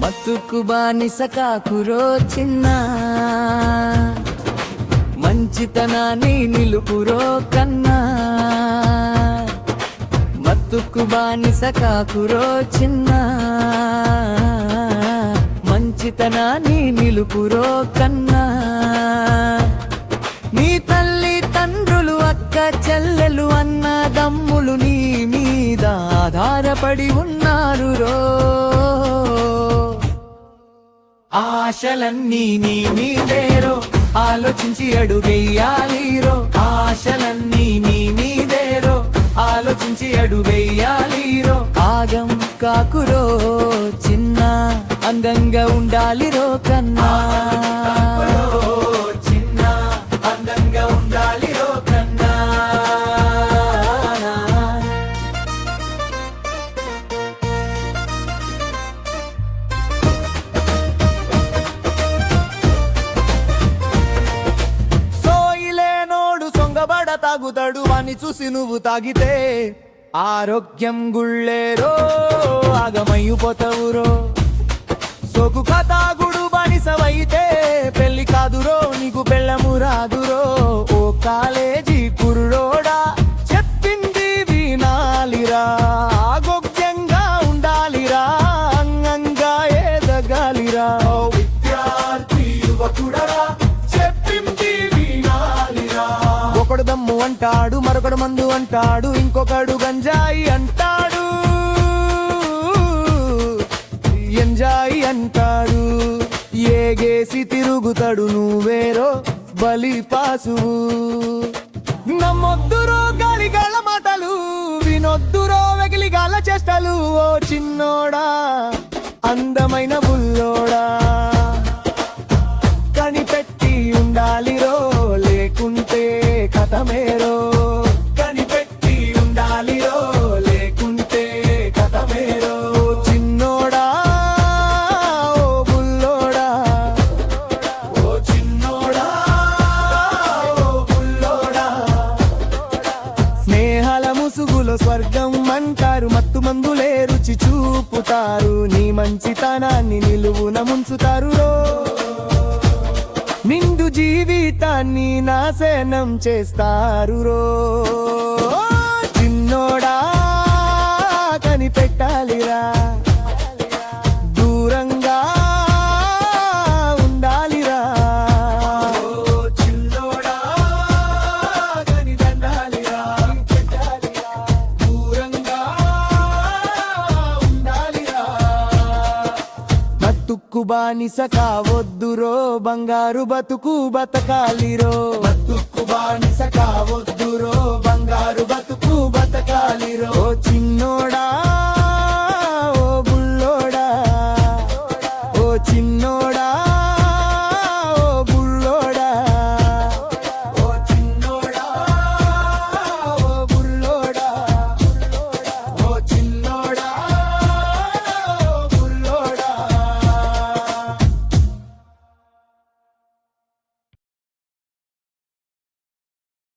మత్తుకు బానిస కాకురో చిన్న, మంచితనాన్ని నిలుపురో కన్నా. మత్తుకు బానిస కాకురో చిన్న, మంచితనాన్ని నిలుపురో కన్నా. నీ తల్లి తండ్రులు అక్క చెల్లెలు అన్నదమ్ములు నీ మీద ఆధారపడి ఉన్నారు రో. ఆశలన్నీ నీ మీదేరో, ఆలోచించి అడుగెయ్యాలిరో. ఆశలన్నీ నీ మీదేరో, ఆలోచించి అడుగెయ్యాలిరో. ఆగం కాకురో చిన్న, అందంగా ఉండాలిరో కన్నా. చిన్న, అందంగా ఉండాలిరో కన్నా. తాగుతాడు వాణ్ణి చూసి నువ్వు తాగితే ఆరోగ్యం గుళ్ళేరో, ఆగమయ్యిపోతావురో. సోకు తాగుడు బానిసవైతే పెళ్లి కాదురో, నీకు పెళ్ళము రాదురో. ఓ కాలేజీ కుర్రోడా చెప్పింది వినాలిరా, ఆరోగ్యంగా ఉండాలిరా, అంగంగా ఎదగాలిరా. విద్యార్థి యువకుడరా చెప్పింది వినాలిరా. ఒకడు దమ్ము అంటాడు, మరొకడు మందు అంటాడు, ఇంకొకడు గంజాయి అంటాడు, ఎంజాయి అంటాడు. ఏగేసి తిరుగుతాడు నువ్వేరో బలిపాసు. నమ్మొద్దురో గాలిగాల మాటలు, వినొద్దురో వెగిలిగాల చేష్టలు. ఓ చిన్నోడా అందమైన బుల్లోడా, కనిపెట్టి ఉండాలిరో, లేకుంటే కథమేరో. కనిపెట్టి ఉండాలిరో, లేకుంటే కథమేరో. చిన్నోడా ఓ బుల్లోడా, ఓ చిన్నోడా ఓ బుల్లోడా. స్నేహాల ముసుగులో స్వర్గం అంటారు, మత్తు మందులే రుచి చూపుతారు. నీ మంచితనాన్ని నిలువున ముంచుతారు. నిండు జీవితాన్ని నాశనం చేస్తారు రో. చిన్నోడా కనిపెట్టాలిరా, దూరంగా ఉండాలిరా. చిన్నోడా కనిపెట్టాలిరా, దూరంగా ఉండాలిరా. మత్తుకు బానిస కావొద్దురో, బంగారు బతుకు బతకాలిరో. మత్తుకు బానిస కావొద్దురో, బంగారు బతుకు బతకాలిరో. ఓ చిన్నోడా ఓ బుల్లోడా, ఓ చిన్నోడా